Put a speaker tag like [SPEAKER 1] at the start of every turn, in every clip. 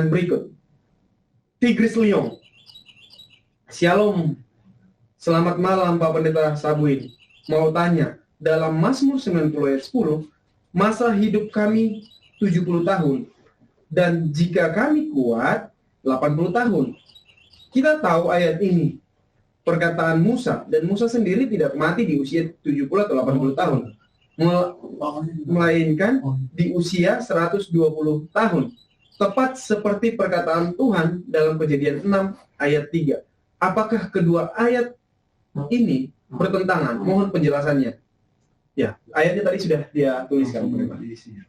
[SPEAKER 1] pertanyaan berikut. Tigris Liong. Shalom. Selamat malam Pak Pendeta Sabuin. Mau tanya, dalam Mazmur 90 ayat 10, masa hidup kami 70 tahun. Dan jika kami kuat, 80 tahun. Kita tahu ayat ini, perkataan Musa, dan Musa sendiri tidak mati di usia 70 atau 80 tahun. Melainkan di usia 120 tahun. Tepat seperti perkataan Tuhan dalam Kejadian 6 ayat 3. Apakah kedua ayat ini bertentangan? Mohon penjelasannya. Ya, ayatnya tadi sudah dia tuliskan.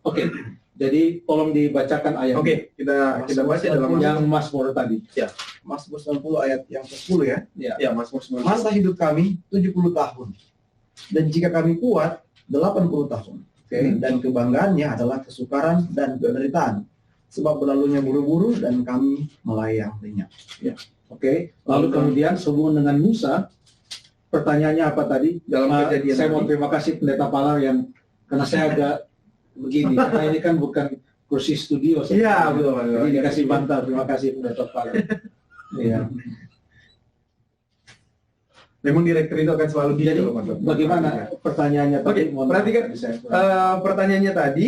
[SPEAKER 2] Oke. Jadi tolong dibacakan ayat.
[SPEAKER 1] Oke, kita baca dalam
[SPEAKER 2] yang Mazmur tadi.
[SPEAKER 1] Ya,
[SPEAKER 3] Mazmur 90 ayat yang ke-10 ya.
[SPEAKER 1] ya Mazmur 90.
[SPEAKER 3] Masa hidup kami 70 tahun. Dan jika kami kuat 80 tahun. Oke. Dan kebanggaannya adalah kesukaran dan penderitaan. Sebab berlalunya buru-buru dan kami melayang lenyap.
[SPEAKER 2] Ya. Oke. Lalu kemudian sehubungan dengan Musa, pertanyaannya apa tadi?
[SPEAKER 1] Dalam Kejadian
[SPEAKER 2] saya mau terima kasih Pendeta Palar yang karena saya agak begini, karena ini kan bukan kursi studio.
[SPEAKER 1] Iya, betul.
[SPEAKER 2] Jadi dikasih bantal. Terima kasih Pendeta Palar. Iya.
[SPEAKER 1] Memang direktur itu akan selalu
[SPEAKER 2] Jadi
[SPEAKER 1] gitu.
[SPEAKER 2] bagaimana pertanyaannya tadi?
[SPEAKER 1] Oke, perhatikan pertanyaannya tadi,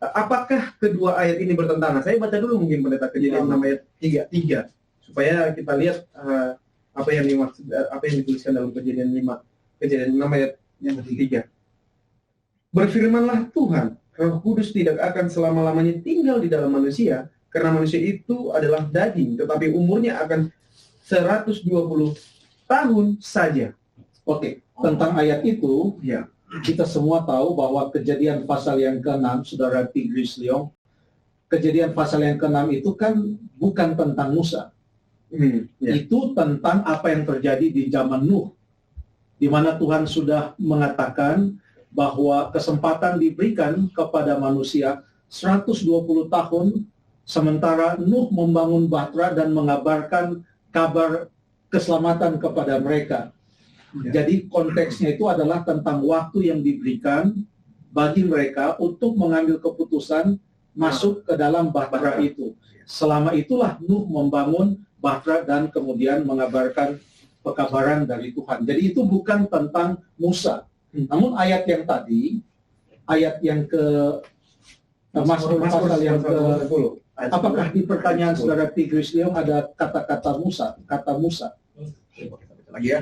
[SPEAKER 1] apakah kedua ayat ini bertentangan? Saya baca dulu mungkin Pendeta Kejadian 6 ayat 3 supaya kita lihat apa yang dimaksud, apa yang dituliskan dalam Kejadian 6 ayat yang ketiga. Berfirmanlah Tuhan, Roh Kudus tidak akan selama-lamanya tinggal di dalam manusia, karena manusia itu adalah daging, tetapi umurnya akan 120 tahun saja.
[SPEAKER 2] Oke, tentang ayat itu,
[SPEAKER 1] Ya.
[SPEAKER 2] kita semua tahu bahwa Kejadian pasal yang ke-6, Saudara Tigris Liong, Kejadian pasal yang ke-6 itu kan bukan tentang Musa.
[SPEAKER 1] Ya.
[SPEAKER 2] Itu tentang apa yang terjadi di zaman Nuh, di mana Tuhan sudah mengatakan bahwa kesempatan diberikan kepada manusia 120 tahun, sementara Nuh membangun bahtera dan mengabarkan kabar keselamatan kepada mereka.
[SPEAKER 1] Ya.
[SPEAKER 2] Jadi konteksnya itu adalah tentang waktu yang diberikan bagi mereka untuk mengambil keputusan masuk ke dalam bahtera itu. Selama itulah Nuh membangun bahtera dan kemudian mengabarkan pekabaran dari Tuhan. Jadi itu bukan tentang Musa. Namun ayat yang tadi, ayat yang ke Mazmur pasal yang ke
[SPEAKER 1] 10.
[SPEAKER 2] apakah di pertanyaan Saudara Tigris Liong ada kata-kata Musa, kata Musa?
[SPEAKER 1] Lagi ya.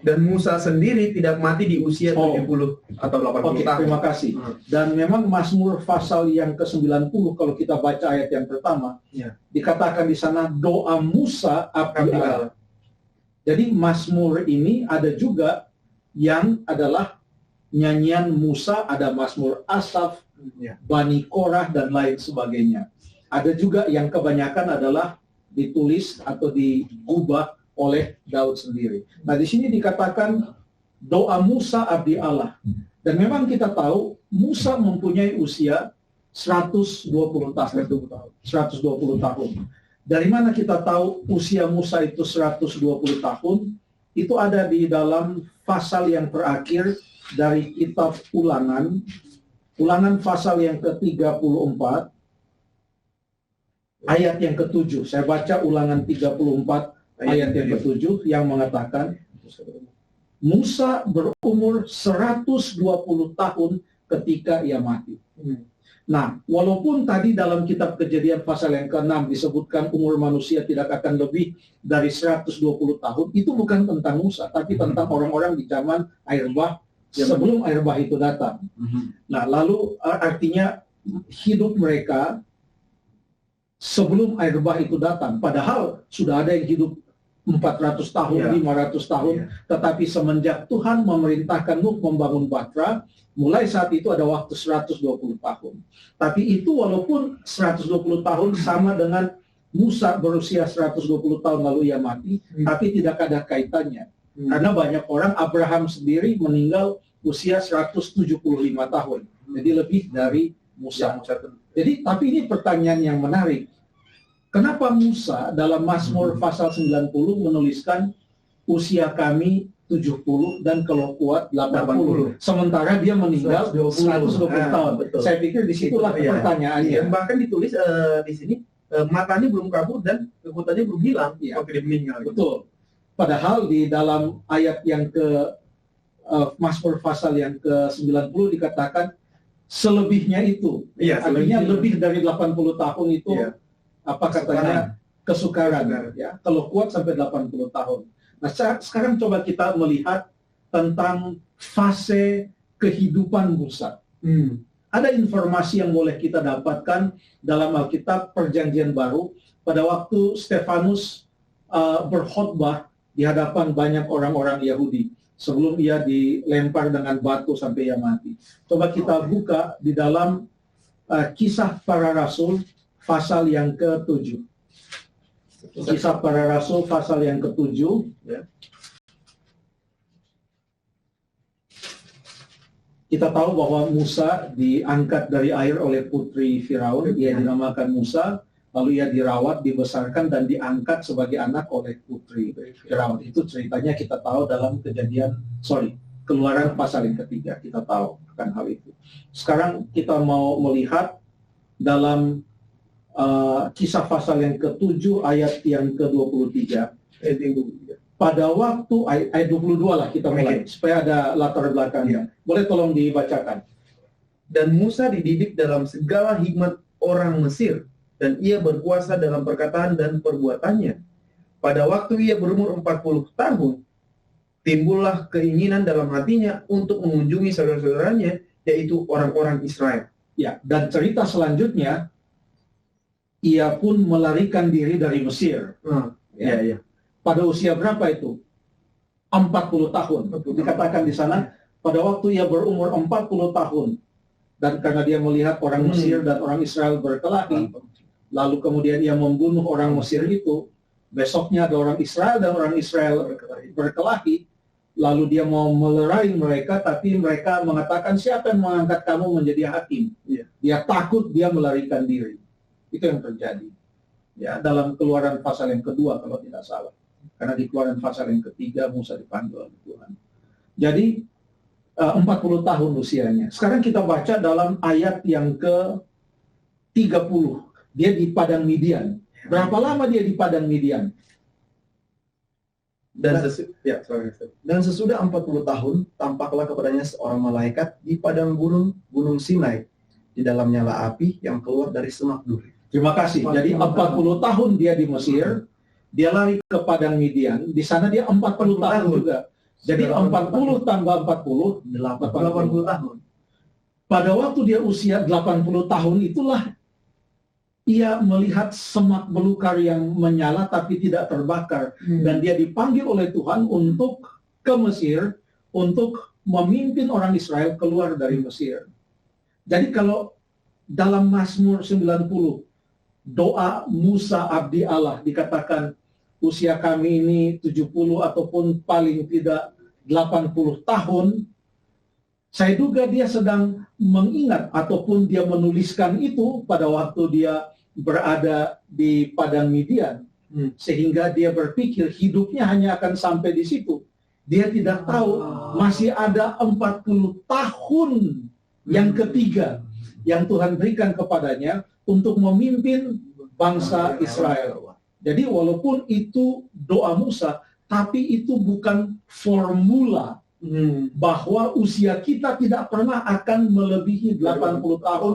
[SPEAKER 1] Dan Musa sendiri tidak mati di usia 70 atau 80
[SPEAKER 2] Oke,
[SPEAKER 1] tahun.
[SPEAKER 2] terima kasih. Dan memang Mazmur pasal yang ke-90 kalau kita baca ayat yang pertama,
[SPEAKER 1] Ya.
[SPEAKER 2] dikatakan di sana doa Musa abdi Allah. Jadi Mazmur ini ada juga yang adalah nyanyian Musa, ada Mazmur Asaf,
[SPEAKER 1] Ya.
[SPEAKER 2] Bani Korah dan lain sebagainya. Ada juga yang kebanyakan adalah ditulis atau diubah oleh Daud sendiri. Nah, di sini dikatakan doa Musa abdi Allah. Dan memang kita tahu Musa mempunyai usia 120 tahun. 120 tahun. Dari mana kita tahu usia Musa itu 120 tahun? Itu ada di dalam pasal yang terakhir dari kitab Ulangan. Ulangan pasal yang ke-34 ayat yang ke-7. Saya baca Ulangan 34 ayat yang ke-7 yang mengatakan Musa berumur 120 tahun ketika ia mati. Nah, walaupun tadi dalam kitab Kejadian pasal yang ke-6 disebutkan umur manusia tidak akan lebih dari 120 tahun, itu bukan tentang Musa, tapi tentang orang-orang di zaman air bah, sebelum air bah itu datang. Nah, lalu artinya hidup mereka sebelum air bah itu datang. Padahal sudah ada yang hidup 400 tahun, 500 tahun. Tetapi semenjak Tuhan memerintahkan Nuh membangun bahtera, mulai saat itu ada waktu 120 tahun. Tapi itu walaupun 120 tahun sama dengan Musa berusia 120 tahun lalu ia mati, tapi tidak ada kaitannya. Karena banyak orang, Abraham sendiri meninggal usia 175 tahun. Jadi lebih dari Musa. Jadi, tapi ini pertanyaan yang menarik. Kenapa Musa dalam Mazmur pasal 90 menuliskan usia kami 70 dan kalau kuat 80. Sementara dia meninggal 120 tahun.
[SPEAKER 1] Betul.
[SPEAKER 2] Saya pikir disitulah
[SPEAKER 1] Iya.
[SPEAKER 2] pertanyaannya.
[SPEAKER 1] Iya, bahkan ditulis di sini matanya belum kabur dan kekuatannya belum hilang
[SPEAKER 2] Iya.
[SPEAKER 1] waktu dia meninggal.
[SPEAKER 2] Betul. Padahal di dalam ayat yang ke Mazmur pasal yang ke-90 dikatakan selebihnya itu.
[SPEAKER 1] Iya,
[SPEAKER 2] Artinya
[SPEAKER 1] selebihnya.
[SPEAKER 2] lebih dari 80 tahun itu
[SPEAKER 1] Iya.
[SPEAKER 2] apa katanya kesukaran ya. Kalau kuat sampai 80 tahun. Nah, sekarang coba kita melihat tentang fase kehidupan Musa. Ada informasi yang boleh kita dapatkan dalam Alkitab Perjanjian Baru pada waktu Stefanus berkhotbah di hadapan banyak orang-orang Yahudi sebelum ia dilempar dengan batu sampai ia mati. Coba kita buka di dalam Kisah Para Rasul pasal yang ke-7. Kisah Para Rasul pasal yang ke-7 ya. Kita tahu bahwa Musa diangkat dari air oleh putri Firaun, ia dinamakan Musa, lalu ia dirawat, dibesarkan dan diangkat sebagai anak oleh putri Firaun. Itu ceritanya kita tahu dalam Keluaran pasal yang ketiga, kita tahu akan hal itu. Sekarang kita mau melihat dalam Kisah pasal yang ke-7 ayat yang ke-23. Pada waktu ayat 22 lah kita mulai, supaya ada latar belakangnya. Boleh tolong dibacakan.
[SPEAKER 1] Dan Musa dididik dalam segala hikmat orang Mesir, dan ia berkuasa dalam perkataan dan perbuatannya. Pada waktu ia berumur 40 tahun, timbullah keinginan dalam hatinya untuk mengunjungi saudara-saudaranya, yaitu orang-orang Israel.
[SPEAKER 2] Ya, dan cerita selanjutnya, ia pun melarikan diri dari Mesir.
[SPEAKER 1] Iya.
[SPEAKER 2] Pada usia berapa itu? 40 tahun. Dikatakan di sana, pada waktu ia berumur 40 tahun. Dan karena dia melihat orang Mesir dan orang Israel berkelahi, lalu kemudian ia membunuh orang Mesir itu, besoknya ada orang Israel dan orang Israel berkelahi, lalu dia mau melerai mereka, tapi mereka mengatakan, siapa yang mengangkat kamu menjadi hakim? Dia takut, dia melarikan diri. Itu yang terjadi. Ya, dalam Keluaran pasal yang kedua kalau tidak salah. Karena di Keluaran pasal yang ketiga Musa dipanggil oleh Tuhan. Jadi 40 tahun usianya. Sekarang kita baca dalam ayat yang ke-30. Dia di padang Midian. Berapa lama dia di padang Midian?
[SPEAKER 3] Dan sesudah 40 tahun, tampaklah kepadanya seorang malaikat di padang gunung Sinai. Di dalamnya nyala api yang keluar dari semak duri.
[SPEAKER 2] Terima kasih. Jadi 40 tahun dia di Mesir, dia lari ke padang Midian, di sana dia 40 tahun juga. Jadi 40 tambah 40, 80 tahun. Pada waktu dia usia 80 tahun itulah ia melihat semak belukar yang menyala tapi tidak terbakar. Dan dia dipanggil oleh Tuhan untuk ke Mesir, untuk memimpin orang Israel keluar dari Mesir. Jadi kalau dalam Mazmur 90, doa Musa abdi Allah dikatakan usia kami ini 70 ataupun paling tidak 80 tahun, saya duga dia sedang mengingat ataupun dia menuliskan itu pada waktu dia berada di padang Midian, sehingga dia berpikir hidupnya hanya akan sampai di situ. Dia tidak tahu masih ada 40 tahun yang ketiga yang Tuhan berikan kepadanya untuk memimpin bangsa Israel. Jadi walaupun itu doa Musa, tapi itu bukan formula bahwa usia kita tidak pernah akan melebihi 80 tahun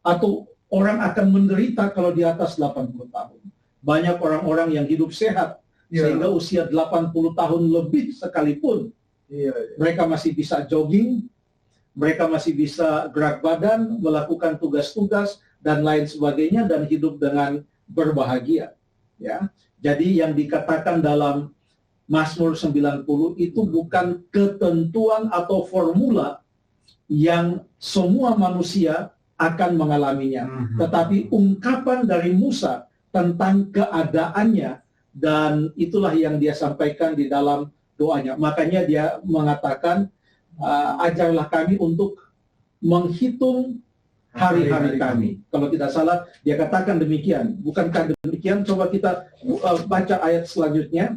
[SPEAKER 2] atau orang akan menderita kalau di atas 80 tahun. Banyak orang-orang yang hidup sehat sehingga usia 80 tahun lebih sekalipun mereka masih bisa jogging, mereka masih bisa gerak badan, melakukan tugas-tugas dan lain sebagainya dan hidup dengan berbahagia. Ya, jadi yang dikatakan dalam Mazmur 90 itu bukan ketentuan atau formula yang semua manusia akan mengalaminya, tetapi ungkapan dari Musa tentang keadaannya, dan itulah yang dia sampaikan di dalam doanya. Makanya dia mengatakan, ajarlah kami untuk menghitung hari-hari kami. Kalau tidak salah, dia katakan demikian. Bukankah demikian? Coba kita baca ayat selanjutnya.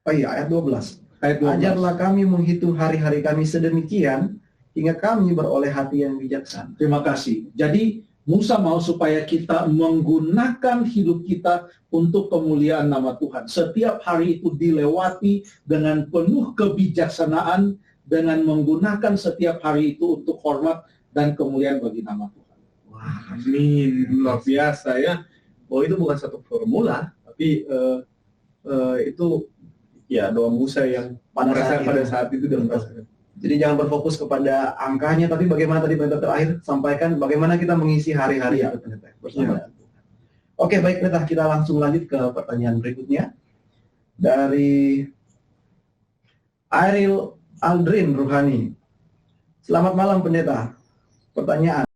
[SPEAKER 3] Oh iya, ayat 12.
[SPEAKER 2] Ayat 12.
[SPEAKER 3] Ajarlah kami menghitung hari-hari kami sedemikian hingga kami beroleh hati yang bijaksana.
[SPEAKER 2] Terima kasih. Jadi Musa mau supaya kita menggunakan hidup kita untuk kemuliaan nama Tuhan. Setiap hari itu dilewati dengan penuh kebijaksanaan, dengan menggunakan setiap hari itu untuk hormat dan kemuliaan bagi nama Tuhan.
[SPEAKER 1] Wah, amin, luar biasa ya. Oh, itu bukan satu formula, tapi itu ya doa Musa yang pada saat itu dan
[SPEAKER 3] Jadi jangan berfokus kepada angkanya, tapi bagaimana tadi pendeta terakhir sampaikan, bagaimana kita mengisi hari-hari itu pendeta bersama dengan Tuhan. Oke, baik pendeta, kita langsung lanjut ke pertanyaan berikutnya dari Ariel Aldrin Ruhani. Selamat malam pendeta. Pertanyaan.